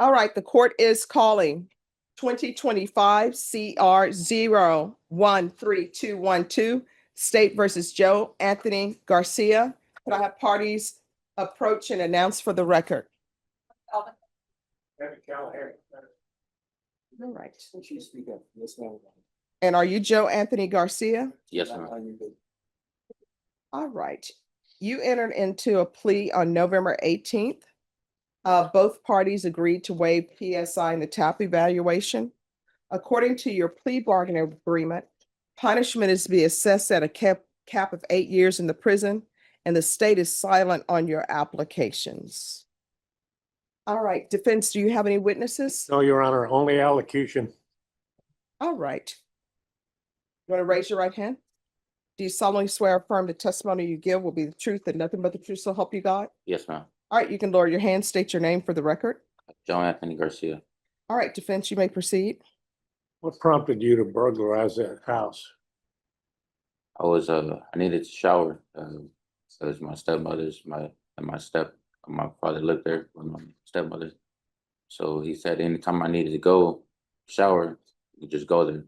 All right, the court is calling 2025 CR 013212, State versus Joe Anthony Garcia. Could I have parties approach and announce for the record? All right. And are you Joe Anthony Garcia? Yes, ma'am. All right. You entered into a plea on November 18th. Both parties agreed to waive PSI and the TAP evaluation. According to your plea bargaining agreement, punishment is to be assessed at a cap of 8 years in the prison, and the state is silent on your applications. All right, defense, do you have any witnesses? No, Your Honor, only allocution. All right. You want to raise your right hand? Do you solemnly swear or affirm the testimony you give will be the truth and nothing but the truth, so help you God? Yes, ma'am. All right, you can lower your hand, state your name for the record. Joe Anthony Garcia. All right, defense, you may proceed. What prompted you to burglarize that house? I needed to shower. So it's my stepmother's, my father lived there with my stepmother. So he said anytime I needed to go shower, you just go there.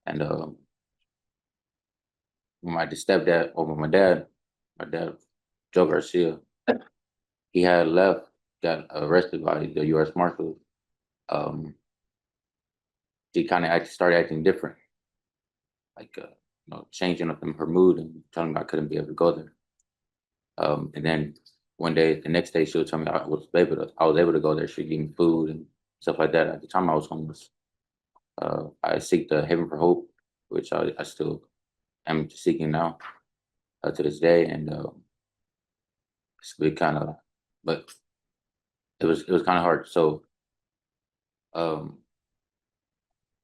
And when my dad, Joe Garcia, he had left, got arrested by the U.S. Marshals. She kind of started acting different, like changing up her mood and telling me I couldn't be able to go there. And then the next day, she would tell me I was able to go there. She'd give me food and stuff like that. At the time, I was homeless. I seek the Heaven for Hope, which I still am seeking now to this day, and it's been kind of, but it was kind of hard. So I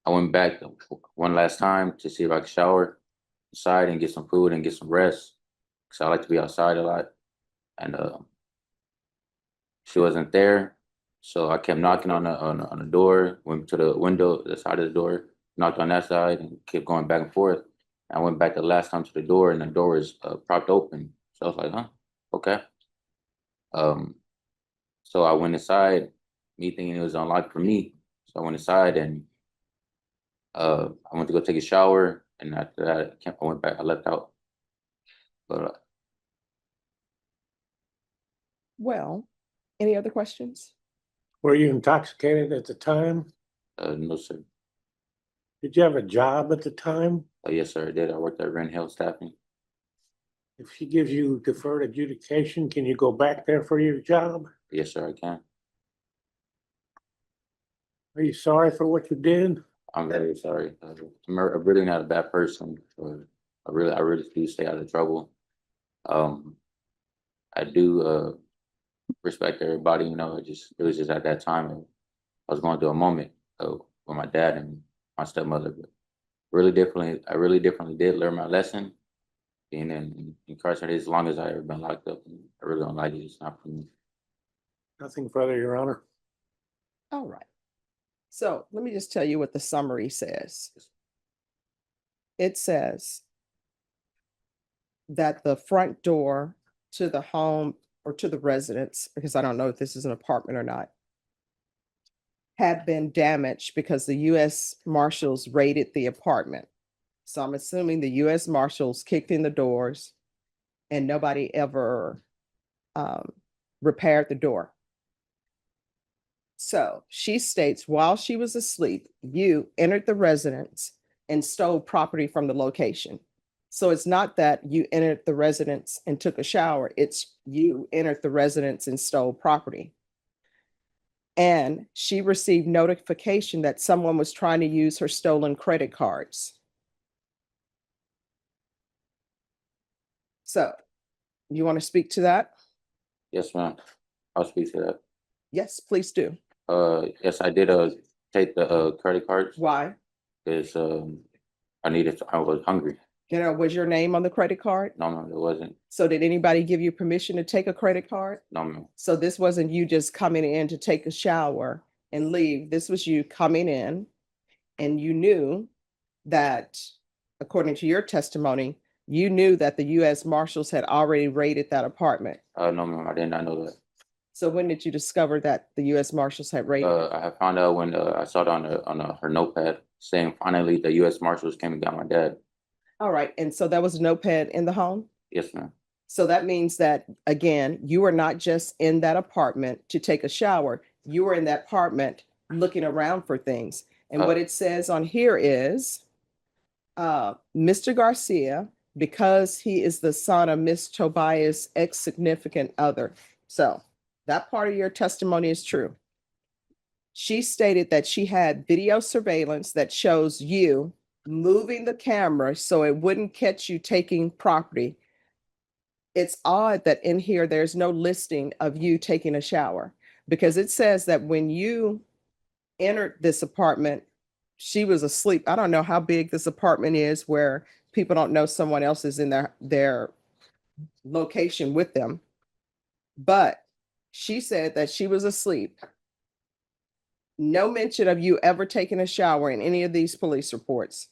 went back one last time to see if I could shower inside and get some food and get some rest, because I like to be outside a lot. And she wasn't there, so I kept knocking on the door. Went to the window, the side of the door, knocked on that side, and kept going back and forth. I went back the last time to the door, and the door was propped open. So I was like, huh, okay. So I went inside, me thinking it was unlocked for me. So I went inside, and I went to go take a shower, and after that, I went back. I left out. But Well, any other questions? Were you intoxicated at the time? no, sir. Did you have a job at the time? Yes, sir, I did. I worked at Rent Health Staffing. If she gives you deferred adjudication, can you go back there for your job? Yes, sir, I can. Are you sorry for what you did? I'm very sorry. I'm really not a bad person. I really do stay out of trouble. I do respect everybody. You know, it was just at that time I was going through a moment with my dad and my stepmother. But I really differently did learn my lesson. Being incarcerated as long as I ever been locked up, and I really don't like it. It's not for me. Nothing further, Your Honor. All right. So let me just tell you what the summary says. It says that the front door to the home or to the residence, because I don't know if this is an apartment or not, had been damaged because the U.S. Marshals raided the apartment. So I'm assuming the U.S. Marshals kicked in the doors and nobody ever repaired the door. So she states, while she was asleep, you entered the residence and stole property from the location. So it's not that you entered the residence and took a shower. It's you entered the residence and stole property. And she received notification that someone was trying to use her stolen credit cards. So you want to speak to that? Yes, ma'am. I'll speak to that. Yes, please do. Yes, I did take the credit cards Why? because I was hungry. Was your name on the credit card? No, it wasn't. So did anybody give you permission to take a credit card? No, ma'am. So this wasn't you just coming in to take a shower and leave. This was you coming in, and you knew that, according to your testimony, you knew that the U.S. Marshals had already raided that apartment. No, ma'am, I did not know that. So when did you discover that the US Marshals had raided? I have found out when I saw it on her notepad saying finally the U.S. Marshals came and got my dad. All right, and so that was a notepad in the home? Yes, ma'am. So that means that, again, you were not just in that apartment to take a shower. You were in that apartment looking around for things. And what it says on here is, Mr. Garcia, because he is the son of Miss Tobias' ex-significant other. So that part of your testimony is true. She stated that she had video surveillance that shows you moving the camera so it wouldn't catch you taking property. It's odd that in here, there's no listing of you taking a shower, because it says that when you entered this apartment, she was asleep. I don't know how big this apartment is where people don't know someone else is in their location with them. But she said that she was asleep. No mention of you ever taking a shower in any of these police reports.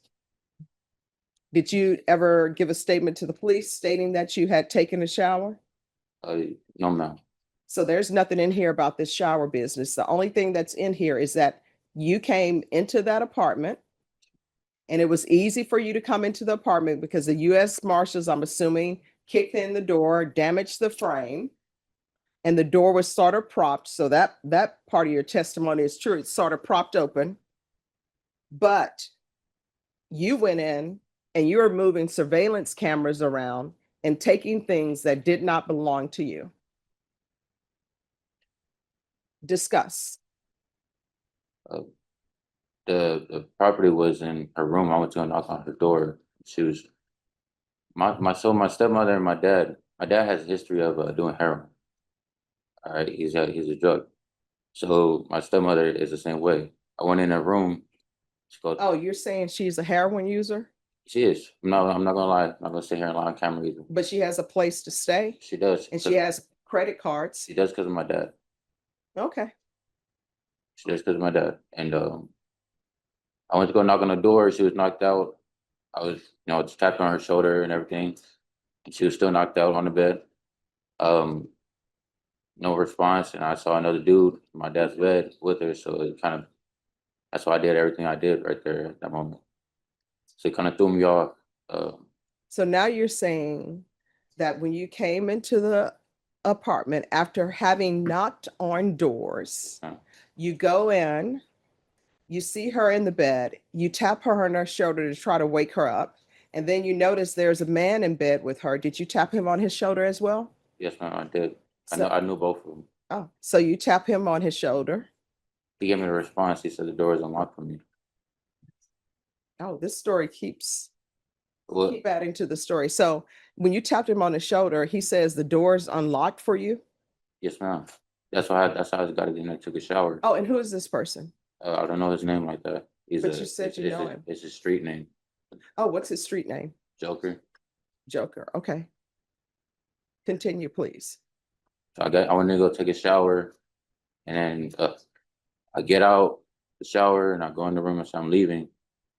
Did you ever give a statement to the police stating that you had taken a shower? No, ma'am. So there's nothing in here about this shower business. The only thing that's in here is that you came into that apartment and it was easy for you to come into the apartment because the US Marshals, I'm assuming, kicked in the door, damaged the frame, and the door was sort of propped. So that part of your testimony is true. It's sort of propped open. But you went in and you were moving surveillance cameras around and taking things that did not belong to you. Discuss. The property was in her room. I went to go knock on her door. She was my stepmother and my dad. My dad has a history of doing heroin. All right, he's a drug. So my stepmother is the same way. I went in her room. She goes, Oh, you're saying she's a heroin user, she is. I'm not gonna lie. I'm not gonna sit here and lie on camera either. but she has a place to stay She does. and she has credit cards. She does because of my dad. Okay. She does because of my dad. And I went to go knock on the door. She was knocked out. I was, just tapping on her shoulder and everything. And she was still knocked out on the bed. No response. And I saw another dude in my dad's bed with her. So it kind of, that's why I did everything I did right there at that moment. So it kind of threw me off. So now you're saying that when you came into the apartment after having knocked on doors, you go in, you see her in the bed, you tap her on her shoulder to try to wake her up, and then you notice there's a man in bed with her. Did you tap him on his shoulder as well? Yes, ma'am, I did. So- I knew both of them. Oh, so you tap him on his shoulder. He gave me a response. He said the door is unlocked for me. Oh, this story keeps Well, keep adding to the story. So when you tapped him on the shoulder, he says the door's unlocked for you. yes, ma'am. That's how I got in there, took a shower. Oh, and who is this person? I don't know his name like that. But you said you know him. It's his street name, Oh, what's his street name? Joker. Joker. Okay. Continue, please. So I went to go take a shower, and then I get out the shower and I go in the room and say I'm leaving.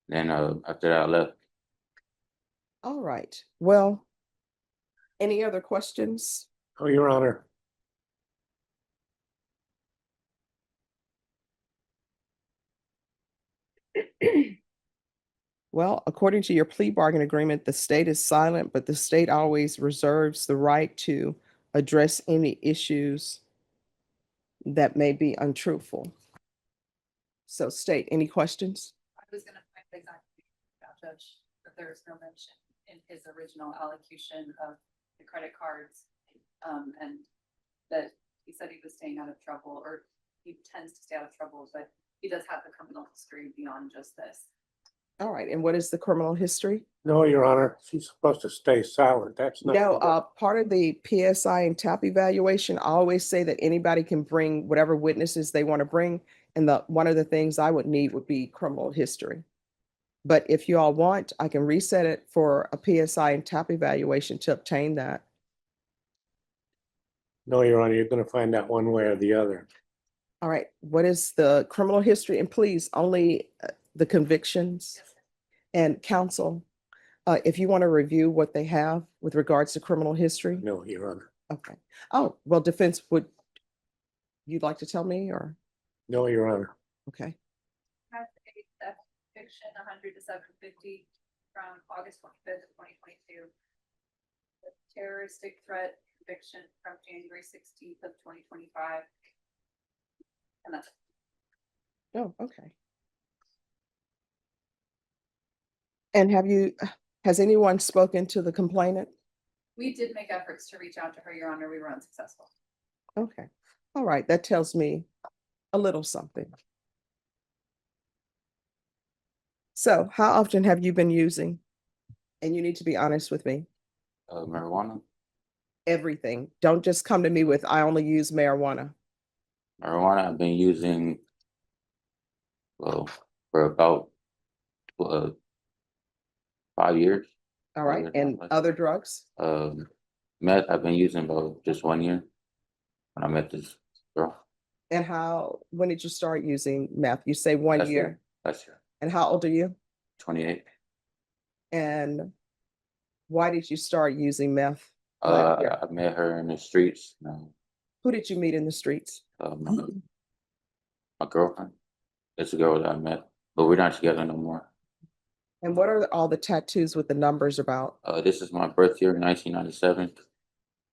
Then after that I left. All right. Well, any other questions? Oh, Your Honor. Well, according to your plea bargain agreement, the state is silent, but the state always reserves the right to address any issues that may be untruthful. So state, any questions? I was gonna find exactly about Judge, that there is no mention in his original allocution of the credit cards. And that he said he was staying out of trouble, or he tends to stay out of trouble, but he does have the criminal history beyond just this. All right. And what is the criminal history? No, Your Honor, she's supposed to stay silent. That's not. No, part of the PSI and TAP evaluation, I always say that anybody can bring whatever witnesses they want to bring. And one of the things I would need would be criminal history. But if you all want, I can reset it for a PSI and TAP evaluation to obtain that. No, Your Honor, you're gonna find out one way or the other. All right. What is the criminal history? And please, only the convictions and counsel. If you want to review what they have with regards to criminal history. No, Your Honor. Okay. Oh, well, defense would you'd like to tell me or, No, Your Honor. okay, Has a theft conviction, 100 to 750 from August 25th, 2022. The terroristic threat conviction from January 16th of 2025. And that's oh, okay. And has anyone spoken to the complainant? we did make efforts to reach out to her, Your Honor. We were unsuccessful. Okay, all right, that tells me a little something. So how often have you been using? And you need to be honest with me, Marijuana. everything. Don't just come to me with, I only use marijuana. Marijuana I've been using, well, for about uh, 5 years. All right, Other and drugs. other drugs? Meth I've been using about just 1 year when I met this girl. And when did you start using meth? You say 1 year. Last year, And how old are you? 28. And why did you start using meth? last year? I met her in the streets. Who did you meet in the streets? My girlfriend. It's a girl that I met, but we're not together no more. And what are all the tattoos with the numbers about? This is my birth year, 1997.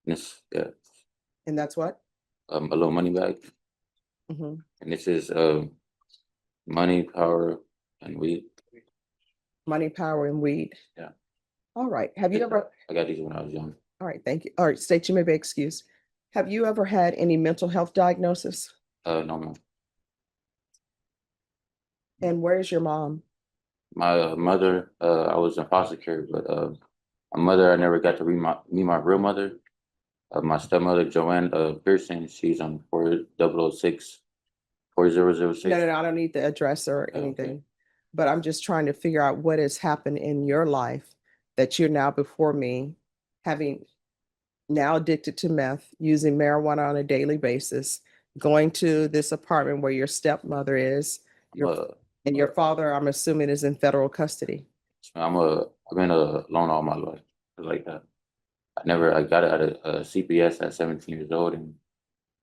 This, yeah, And that's what? a little money bag, Mhm. and this is money, power, and weed. Money, power, and weed. Yeah. All right. Have you ever, I got these when I was young. all right, thank you. All right, state, you may be excused. Have you ever had any mental health diagnosis? No, ma'am. And where's your mom? My mother, I was in foster care, but my mother, I never got to meet my real mother. My stepmother, Joanne Pearson, she's on 4006, 4006. No, I don't need the address or Oh, okay. anything. But I'm just trying to figure out what has happened in your life that you're now before me, having now addicted to meth, using marijuana on a daily basis, going to this apartment where your stepmother is, and your father, I'm assuming, is in federal custody. I've been alone all my life, like that. I got out of CPS at 17 years old, and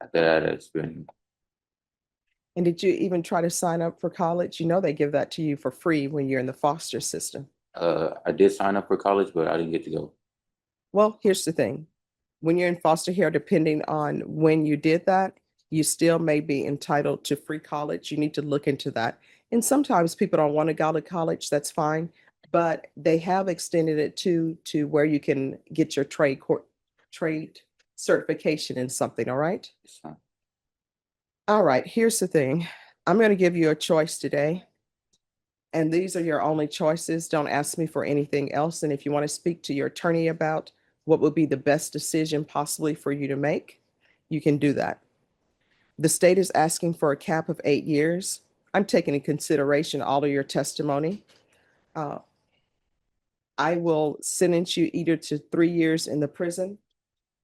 after that, it's been. And did you even try to sign up for college? You know, they give that to you for free when you're in the foster system. I did sign up for college, but I didn't get to go. Well, here's the thing. When you're in foster care, depending on when you did that, you still may be entitled to free college. You need to look into that. And sometimes people don't want to go to college, that's fine. But they have extended it to where you can get your trade certification in something, all right? It's fine. All right, here's the thing. I'm going to give you a choice today. And these are your only choices. Don't ask me for anything else. And if you want to speak to your attorney about what would be the best decision possibly for you to make, you can do that. The state is asking for a cap of 8 years. I'm taking into consideration all of your testimony. I will sentence you either to 3 years in the prison,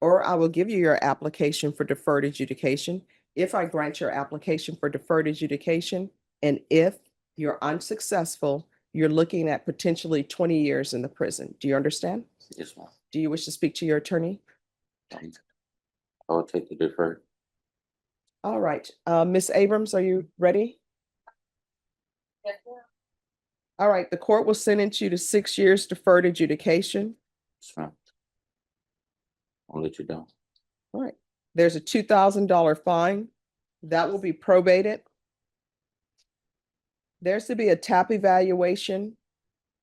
or I will give you your application for deferred adjudication. If I grant your application for deferred adjudication, and if you're unsuccessful, you're looking at potentially 20 years in the prison. Do you understand? Yes, ma'am. Do you wish to speak to your attorney? I will take the deferred. All right. Ms. Abrams, are you ready? Yes, ma'am. All right. The court will sentence you to 6 years deferred adjudication. Yes, ma'am. I'll let you down. All right. There's a $2,000 fine. That will be probated. There's to be a TAP evaluation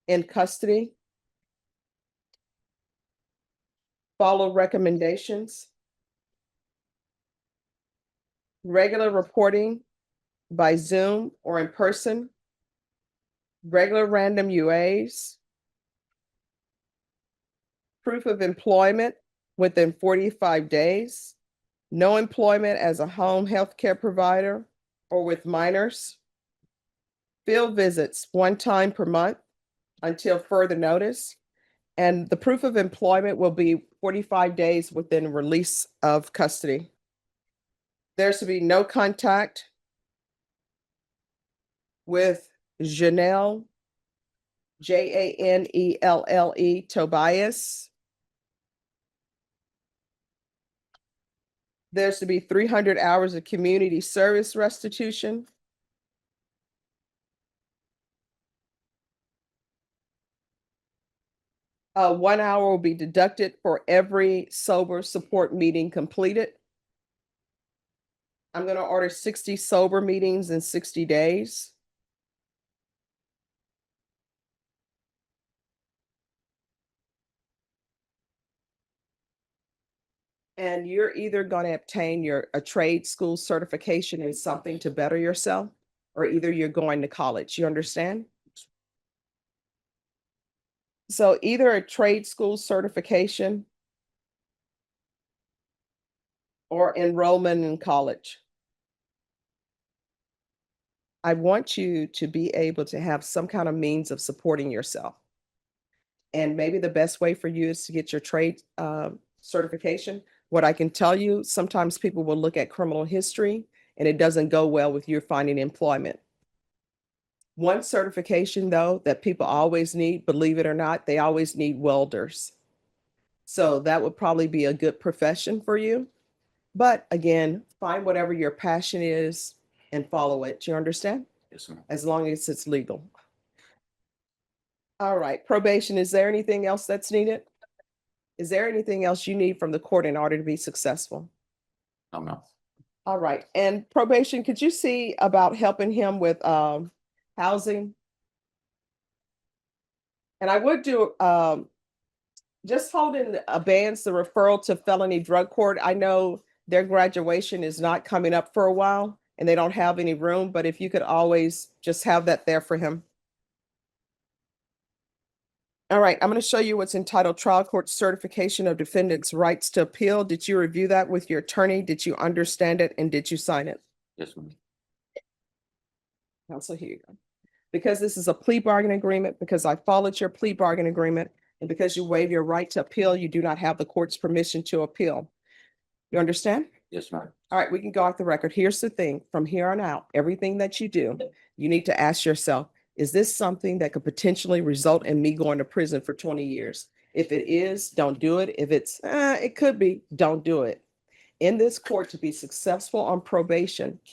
in custody. Follow recommendations. Regular reporting by Zoom or in person. Regular random UAs. Proof of employment within 45 days. No employment as a home health care provider or with minors. Field visits 1 time per month until further notice. And the proof of employment will be 45 days within release of custody. There's to be no contact with Janelle, Janelle Tobias. There's to be 300 hours of community service restitution. One hour will be deducted for every sober support meeting completed. I'm gonna order 60 sober meetings in 60 days. And you're either gonna obtain a trade school certification in something to better yourself, or either you're going to college, you understand? So either a trade school certification or enrollment in college. I want you to be able to have some kind of means of supporting yourself. And maybe the best way for you is to get your trade certification. What I can tell you, sometimes people will look at criminal history and it doesn't go well with you finding employment. One certification, though, that people always need, believe it or not, they always need welders. So that would probably be a good profession for you. But again, find whatever your passion is and follow it. You understand? Yes, ma'am. As long as it's legal. All right, probation, is there anything else that's needed? Is there anything else you need from the court in order to be successful? No, ma'am. All right, and probation, could you see about helping him with housing? And I would do just holding abeyance the referral to felony drug court. I know their graduation is not coming up for a while and they don't have any room, but if you could always just have that there for him. All right, I'm going to show you what's entitled Trial Court Certification of Defendant's Rights to Appeal. Did you review that with your attorney? Did you understand it? And did you sign it? Yes, ma'am. Counsel, here you go. Because this is a plea bargain agreement, because I followed your plea bargain agreement, and because you waive your right to appeal, you do not have the court's permission to appeal. You understand? Yes, ma'am. All right, we can go off the record. Here's the thing, from here on out, everything that you do, you need to ask yourself, is this something that could potentially result in me going to prison for 20 years? If it is, don't do it. If it's, it could be, don't do it. In this court, to be successful on probation,